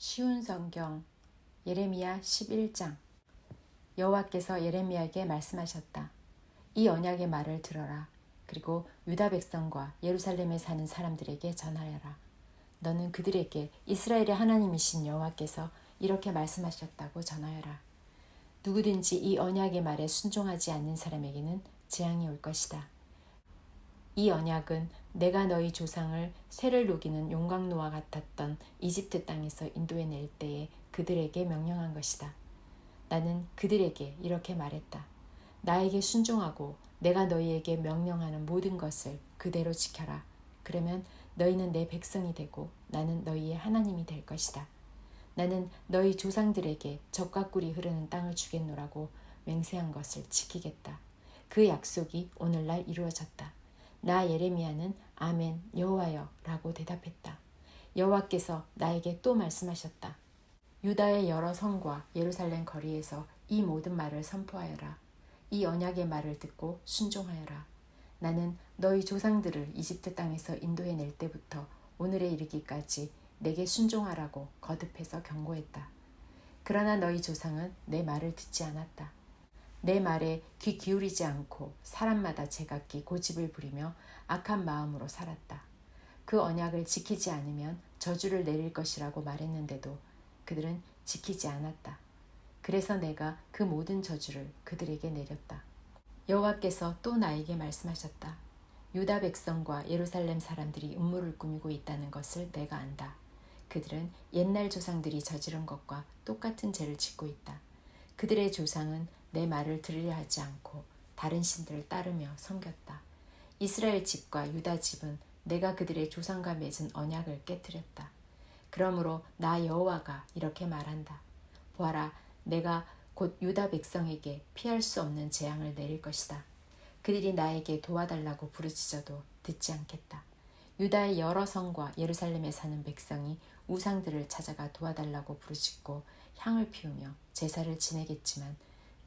쉬운 성경 예레미야 11장. 여호와께서 예레미야에게 말씀하셨다. 이 언약의 말을 들어라. 그리고 유다 백성과 예루살렘에 사는 사람들에게 전하여라. 너는 그들에게 이스라엘의 하나님이신 여호와께서 이렇게 말씀하셨다고 전하여라. 누구든지 이 언약의 말에 순종하지 않는 사람에게는 재앙이 올 것이다. 이 언약은 내가 너희 조상을 쇠를 녹이는 용광로와 같았던 이집트 땅에서 인도해낼 때에 그들에게 명령한 것이다. 나는 그들에게 이렇게 말했다. 나에게 순종하고 내가 너희에게 명령하는 모든 것을 그대로 지켜라. 그러면 너희는 내 백성이 되고 나는 너희의 하나님이 될 것이다. 나는 너희 조상들에게 젖과 꿀이 흐르는 땅을 주겠노라고 맹세한 것을 지키겠다. 그 약속이 오늘날 이루어졌다. 나 예레미야는 아멘 여호와여 라고 대답했다. 여호와께서 나에게 또 말씀하셨다. 유다의 여러 성과 예루살렘 거리에서 이 모든 말을 선포하여라. 이 언약의 말을 듣고 순종하여라. 나는 너희 조상들을 이집트 땅에서 인도해낼 때부터 오늘에 이르기까지 내게 순종하라고 거듭해서 경고했다. 그러나 너희 조상은 내 말을 듣지 않았다. 내 말에 귀 기울이지 않고 사람마다 제각기 고집을 부리며 악한 마음으로 살았다. 그 언약을 지키지 않으면 저주를 내릴 것이라고 말했는데도 그들은 지키지 않았다. 그래서 내가 그 모든 저주를 그들에게 내렸다. 여호와께서 또 나에게 말씀하셨다. 유다 백성과 예루살렘 사람들이 음모를 꾸미고 있다는 것을 내가 안다. 그들은 옛날 조상들이 저지른 것과 똑같은 죄를 짓고 있다. 그들의 조상은 내 말을 들으려 하지 않고 다른 신들을 따르며 섬겼다. 이스라엘 집과 유다 집은 내가 그들의 조상과 맺은 언약을 깨뜨렸다. 그러므로 나 여호와가 이렇게 말한다. 보아라, 내가 곧 유다 백성에게 피할 수 없는 재앙을 내릴 것이다. 그들이 나에게 도와달라고 부르짖어도 듣지 않겠다. 유다의 여러 성과 예루살렘에 사는 백성이 우상들을 찾아가 도와달라고 부르짖고 향을 피우며 제사를 지내겠지만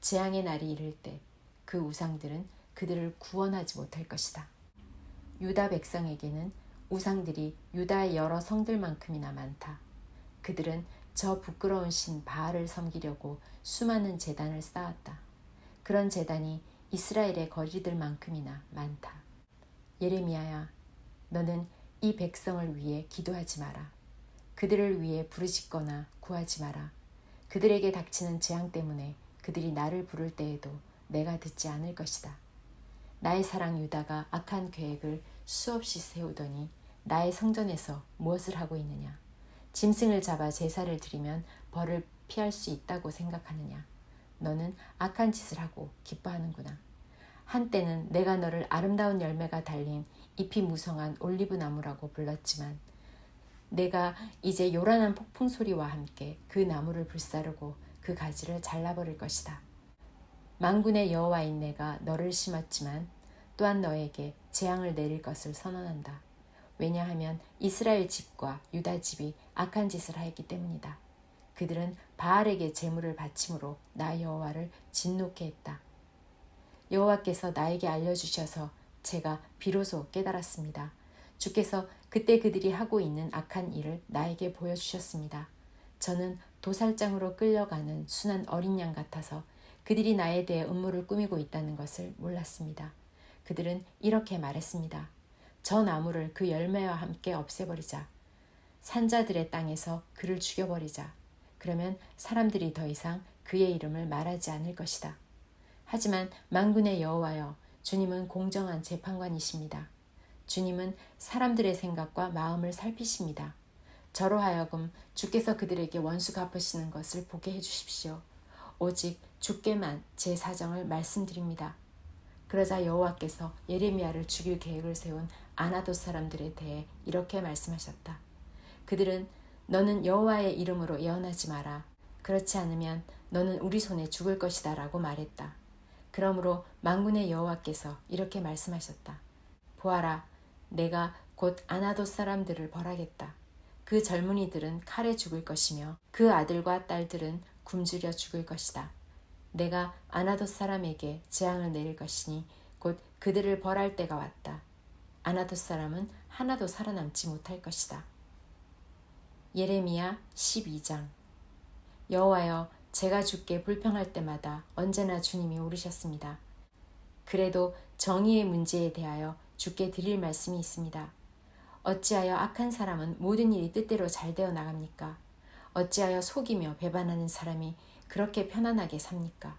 재앙의 날이 이를 때 그 우상들은 그들을 구원하지 못할 것이다. 유다 백성에게는 우상들이 유다의 여러 성들만큼이나 많다. 그들은 저 부끄러운 신 바알을 섬기려고 수많은 제단을 쌓았다. 그런 제단이 이스라엘의 거리들만큼이나 많다. 예레미야야, 너는 이 백성을 위해 기도하지 마라. 그들을 위해 부르짖거나 구하지 마라. 그들에게 닥치는 재앙 때문에 그들이 나를 부를 때에도 내가 듣지 않을 것이다. 나의 사랑 유다가 악한 계획을 수없이 세우더니 나의 성전에서 무엇을 하고 있느냐? 짐승을 잡아 제사를 드리면 벌을 피할 수 있다고 생각하느냐? 너는 악한 짓을 하고 기뻐하는구나. 한때는 내가 너를 아름다운 열매가 달린 잎이 무성한 올리브 나무라고 불렀지만 내가 이제 요란한 폭풍 소리와 함께 그 나무를 불사르고 그 가지를 잘라버릴 것이다. 만군의 여호와인 내가 너를 심었지만 또한 너에게 재앙을 내릴 것을 선언한다. 왜냐하면 이스라엘 집과 유다 집이 악한 짓을 하였기 때문이다. 그들은 바알에게 제물을 바침으로 나 여호와를 진노케 했다. 여호와께서 나에게 알려주셔서 제가 비로소 깨달았습니다. 주께서 그때 그들이 하고 있는 악한 일을 나에게 보여주셨습니다. 저는 도살장으로 끌려가는 순한 어린 양 같아서 그들이 나에 대해 음모를 꾸미고 있다는 것을 몰랐습니다. 그들은 이렇게 말했습니다. 저 나무를 그 열매와 함께 없애버리자. 산자들의 땅에서 그를 죽여버리자. 그러면 사람들이 더 이상 그의 이름을 말하지 않을 것이다. 하지만 만군의 여호와여, 주님은 공정한 재판관이십니다. 주님은 사람들의 생각과 마음을 살피십니다. 저로 하여금 주께서 그들에게 원수 갚으시는 것을 보게 해주십시오. 오직 주께만 제 사정을 말씀드립니다. 그러자 여호와께서 예레미야를 죽일 계획을 세운 아나돗 사람들에 대해 이렇게 말씀하셨다. 그들은 너는 여호와의 이름으로 예언하지 마라. 그렇지 않으면 너는 우리 손에 죽을 것이다 라고 말했다. 그러므로 만군의 여호와께서 이렇게 말씀하셨다. 보아라, 내가 곧 아나돗 사람들을 벌하겠다. 그 젊은이들은 칼에 죽을 것이며 그 아들과 딸들은 굶주려 죽을 것이다. 내가 아나돗 사람에게 재앙을 내릴 것이니 곧 그들을 벌할 때가 왔다. 아나돗 사람은 하나도 살아남지 못할 것이다. 예레미야 12장. 여호와여, 제가 주께 불평할 때마다 언제나 주님이 오르셨습니다. 그래도 정의의 문제에 대하여 주께 드릴 말씀이 있습니다. 어찌하여 악한 사람은 모든 일이 뜻대로 잘 되어 나갑니까? 어찌하여 속이며 배반하는 사람이 그렇게 편안하게 삽니까?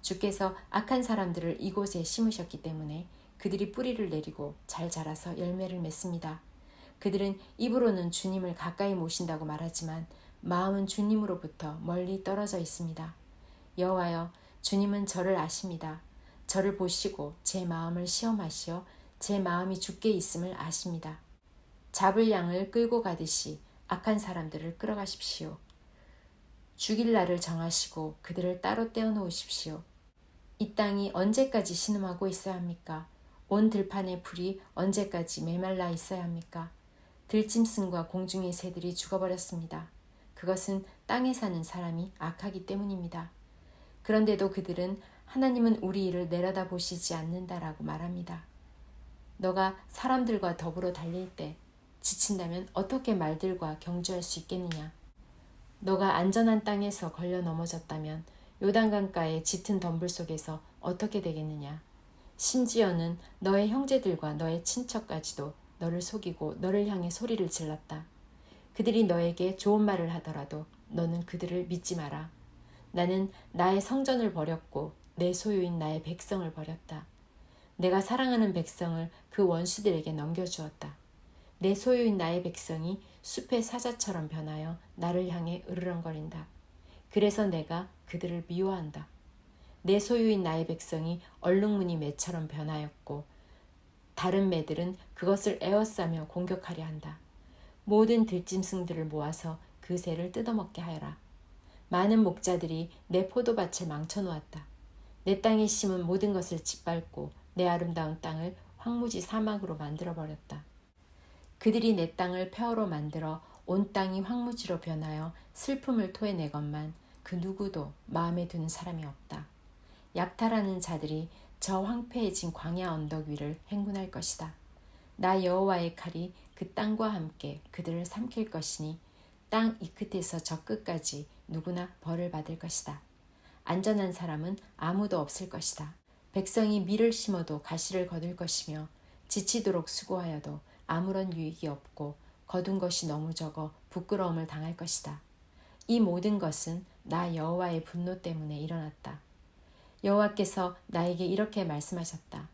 주께서 악한 사람들을 이곳에 심으셨기 때문에 그들이 뿌리를 내리고 잘 자라서 열매를 맺습니다. 그들은 입으로는 주님을 가까이 모신다고 말하지만 마음은 주님으로부터 멀리 떨어져 있습니다. 여호와여, 주님은 저를 아십니다. 저를 보시고 제 마음을 시험하시어 제 마음이 주께 있음을 아십니다. 잡을 양을 끌고 가듯이 악한 사람들을 끌어가십시오. 죽일 날을 정하시고 그들을 따로 떼어놓으십시오. 이 땅이 언제까지 신음하고 있어야 합니까? 온 들판의 풀이 언제까지 메말라 있어야 합니까? 들짐승과 공중의 새들이 죽어버렸습니다. 그것은 땅에 사는 사람이 악하기 때문입니다. 그런데도 그들은 하나님은 우리 일을 내려다보시지 않는다라고 말합니다. 너가 사람들과 더불어 달릴 때 지친다면 어떻게 말들과 경주할 수 있겠느냐? 너가 안전한 땅에서 걸려 넘어졌다면 요단강가의 짙은 덤불 속에서 어떻게 되겠느냐? 심지어는 너의 형제들과 너의 친척까지도 너를 속이고 너를 향해 소리를 질렀다. 그들이 너에게 좋은 말을 하더라도 너는 그들을 믿지 마라. 나는 나의 성전을 버렸고 내 소유인 나의 백성을 버렸다. 내가 사랑하는 백성을 그 원수들에게 넘겨주었다. 내 소유인 나의 백성이 숲의 사자처럼 변하여 나를 향해 으르렁거린다. 그래서 내가 그들을 미워한다. 내 소유인 나의 백성이 얼룩무늬 매처럼 변하였고 다른 매들은 그것을 에워싸며 공격하려 한다. 모든 들짐승들을 모아서 그 새를 뜯어먹게 하여라. 많은 목자들이 내 포도밭을 망쳐놓았다. 내 땅에 심은 모든 것을 짓밟고 내 아름다운 땅을 황무지 사막으로 만들어버렸다. 그들이 내 땅을 폐허로 만들어 온 땅이 황무지로 변하여 슬픔을 토해내건만 그 누구도 마음에 드는 사람이 없다. 약탈하는 자들이 저 황폐해진 광야 언덕 위를 행군할 것이다. 나 여호와의 칼이 그 땅과 함께 그들을 삼킬 것이니 땅 이 끝에서 저 끝까지 누구나 벌을 받을 것이다. 안전한 사람은 아무도 없을 것이다. 백성이 밀을 심어도 가시를 거둘 것이며 지치도록 수고하여도 아무런 유익이 없고 거둔 것이 너무 적어 부끄러움을 당할 것이다. 이 모든 것은 나 여호와의 분노 때문에 일어났다. 여호와께서 나에게 이렇게 말씀하셨다.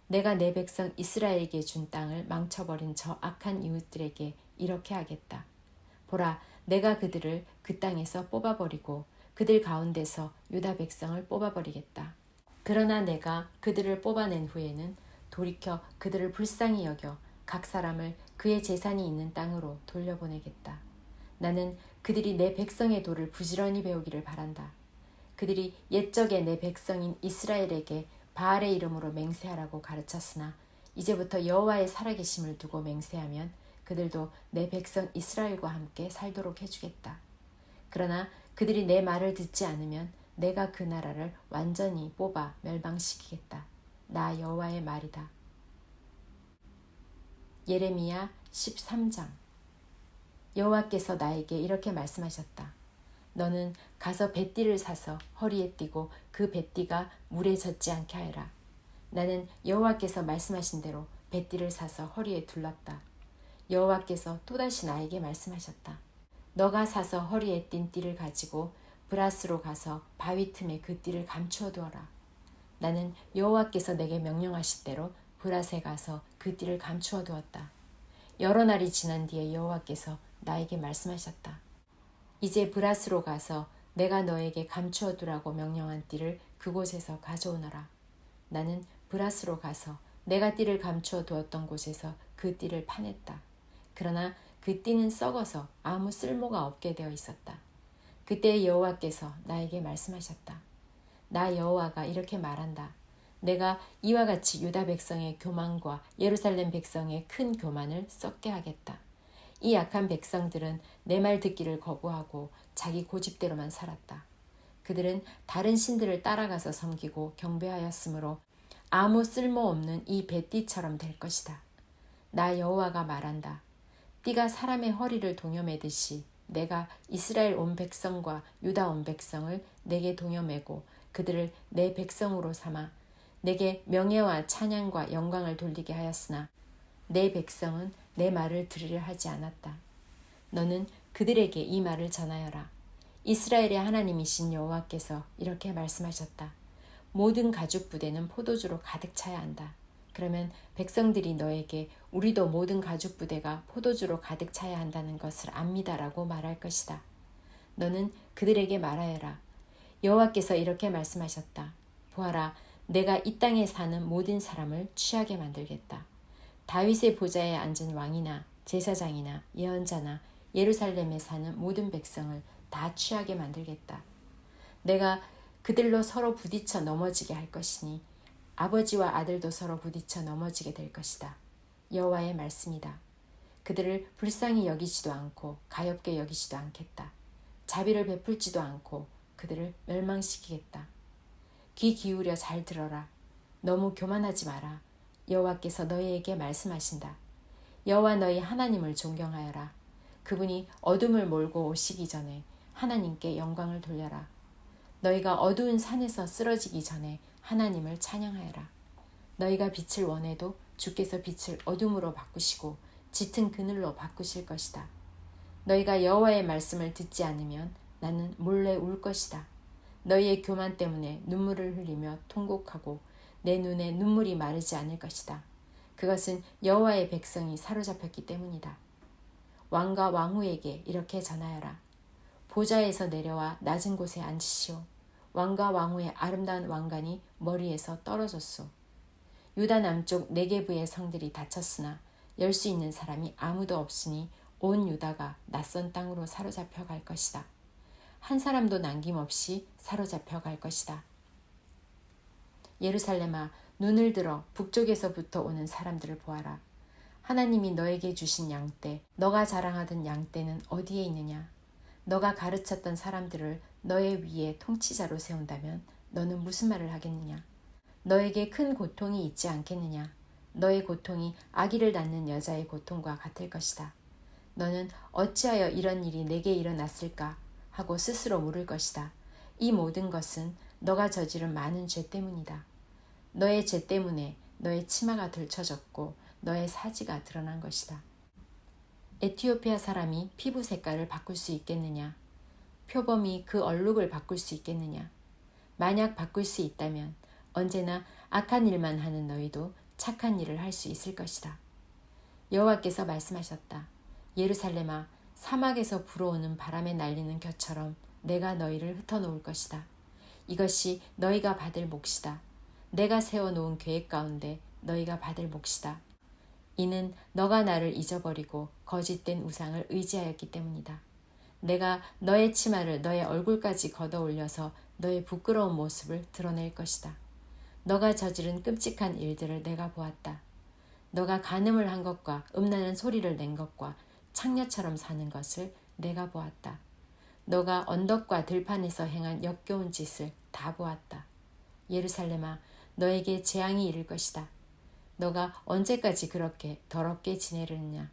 내가 내 백성 이스라엘에게 준 땅을 망쳐버린 저 악한 이웃들에게 이렇게 하겠다. 보라, 내가 그들을 그 땅에서 뽑아버리고 그들 가운데서 유다 백성을 뽑아버리겠다. 그러나 내가 그들을 뽑아낸 후에는 돌이켜 그들을 불쌍히 여겨 각 사람을 그의 재산이 있는 땅으로 돌려보내겠다. 나는 그들이 내 백성의 도를 부지런히 배우기를 바란다. 그들이 옛적에 내 백성인 이스라엘에게 바알의 이름으로 맹세하라고 가르쳤으나 이제부터 여호와의 살아계심을 두고 맹세하면 그들도 내 백성 이스라엘과 함께 살도록 해주겠다. 그러나 그들이 내 말을 듣지 않으면 내가 그 나라를 완전히 뽑아 멸망시키겠다. 나 여호와의 말이다. 예레미야 13장. 여호와께서 나에게 이렇게 말씀하셨다. 너는 가서 뱃띠를 사서 허리에 띠고 그 뱃띠가 물에 젖지 않게 하여라. 나는 여호와께서 말씀하신 대로 뱃띠를 사서 허리에 둘렀다. 여호와께서 또다시 나에게 말씀하셨다. 너가 사서 허리에 띈 띠를 가지고 브라스로 가서 바위 틈에 그 띠를 감추어 두어라. 나는 여호와께서 내게 명령하신 대로 브라스에 가서 그 띠를 감추어 두었다. 여러 날이 지난 뒤에 여호와께서 나에게 말씀하셨다. 이제 브라스로 가서 내가 너에게 감추어 두라고 명령한 띠를 그곳에서 가져오너라. 나는 브라스로 가서 내가 띠를 감추어 두었던 곳에서 그 띠를 파냈다. 그러나 그 띠는 썩어서 아무 쓸모가 없게 되어 있었다. 그때 여호와께서 나에게 말씀하셨다. 나 여호와가 이렇게 말한다. 내가 이와 같이 유다 백성의 교만과 예루살렘 백성의 큰 교만을 썩게 하겠다. 이 약한 백성들은 내 말 듣기를 거부하고 자기 고집대로만 살았다. 그들은 다른 신들을 따라가서 섬기고 경배하였으므로 아무 쓸모없는 이 뱃띠처럼 될 것이다. 나 여호와가 말한다. 띠가 사람의 허리를 동여매듯이 내가 이스라엘 온 백성과 유다 온 백성을 내게 동여매고 그들을 내 백성으로 삼아 내게 명예와 찬양과 영광을 돌리게 하였으나 내 백성은 내 말을 들으려 하지 않았다. 너는 그들에게 이 말을 전하여라. 이스라엘의 하나님이신 여호와께서 이렇게 말씀하셨다. 모든 가죽 부대는 포도주로 가득 차야 한다. 그러면 백성들이 너에게 우리도 모든 가죽 부대가 포도주로 가득 차야 한다는 것을 압니다라고 말할 것이다. 너는 그들에게 말하여라. 여호와께서 이렇게 말씀하셨다. 보아라, 내가 이 땅에 사는 모든 사람을 취하게 만들겠다. 다윗의 보좌에 앉은 왕이나 제사장이나 예언자나 예루살렘에 사는 모든 백성을 다 취하게 만들겠다. 내가 그들로 서로 부딪혀 넘어지게 할 것이니 아버지와 아들도 서로 부딪혀 넘어지게 될 것이다. 여호와의 말씀이다. 그들을 불쌍히 여기지도 않고 가엾게 여기지도 않겠다. 자비를 베풀지도 않고 그들을 멸망시키겠다. 귀 기울여 잘 들어라. 너무 교만하지 마라. 여호와께서 너희에게 말씀하신다. 여호와 너희 하나님을 존경하여라. 그분이 어둠을 몰고 오시기 전에 하나님께 영광을 돌려라. 너희가 어두운 산에서 쓰러지기 전에 하나님을 찬양하여라. 너희가 빛을 원해도 주께서 빛을 어둠으로 바꾸시고 짙은 그늘로 바꾸실 것이다. 너희가 여호와의 말씀을 듣지 않으면 나는 몰래 울 것이다. 너희의 교만 때문에 눈물을 흘리며 통곡하고 내 눈에 눈물이 마르지 않을 것이다. 그것은 여호와의 백성이 사로잡혔기 때문이다. 왕과 왕후에게 이렇게 전하여라. 보좌에서 내려와 낮은 곳에 앉으시오. 왕과 왕후의 아름다운 왕관이 머리에서 떨어졌소. 유다 남쪽 네게브의 성들이 닫혔으나 열 수 있는 사람이 아무도 없으니 온 유다가 낯선 땅으로 사로잡혀 갈 것이다. 한 사람도 남김없이 사로잡혀 갈 것이다. 예루살렘아, 눈을 들어 북쪽에서부터 오는 사람들을 보아라. 하나님이 너에게 주신 양떼, 너가 자랑하던 양떼는 어디에 있느냐? 너가 가르쳤던 사람들을 너의 위에 통치자로 세운다면 너는 무슨 말을 하겠느냐? 너에게 큰 고통이 있지 않겠느냐? 너의 고통이 아기를 낳는 여자의 고통과 같을 것이다. 너는 어찌하여 이런 일이 내게 일어났을까 하고 스스로 물을 것이다. 이 모든 것은 너가 저지른 많은 죄 때문이다. 너의 죄 때문에 너의 치마가 들춰졌고 너의 사지가 드러난 것이다. 에티오피아 사람이 피부 색깔을 바꿀 수 있겠느냐? 표범이 그 얼룩을 바꿀 수 있겠느냐? 만약 바꿀 수 있다면 언제나 악한 일만 하는 너희도 착한 일을 할 수 있을 것이다. 여호와께서 말씀하셨다. 예루살렘아, 사막에서 불어오는 바람에 날리는 겨처럼 내가 너희를 흩어놓을 것이다. 이것이 너희가 받을 몫이다. 내가 세워놓은 계획 가운데 너희가 받을 몫이다. 이는 너가 나를 잊어버리고 거짓된 우상을 의지하였기 때문이다. 내가 너의 치마를 너의 얼굴까지 걷어 올려서 너의 부끄러운 모습을 드러낼 것이다. 너가 저지른 끔찍한 일들을 내가 보았다. 너가 간음을 한 것과 음란한 소리를 낸 것과 창녀처럼 사는 것을 내가 보았다. 너가 언덕과 들판에서 행한 역겨운 짓을 다 보았다. 예루살렘아, 너에게 재앙이 이를 것이다. 너가 언제까지 그렇게 더럽게 지내려느냐?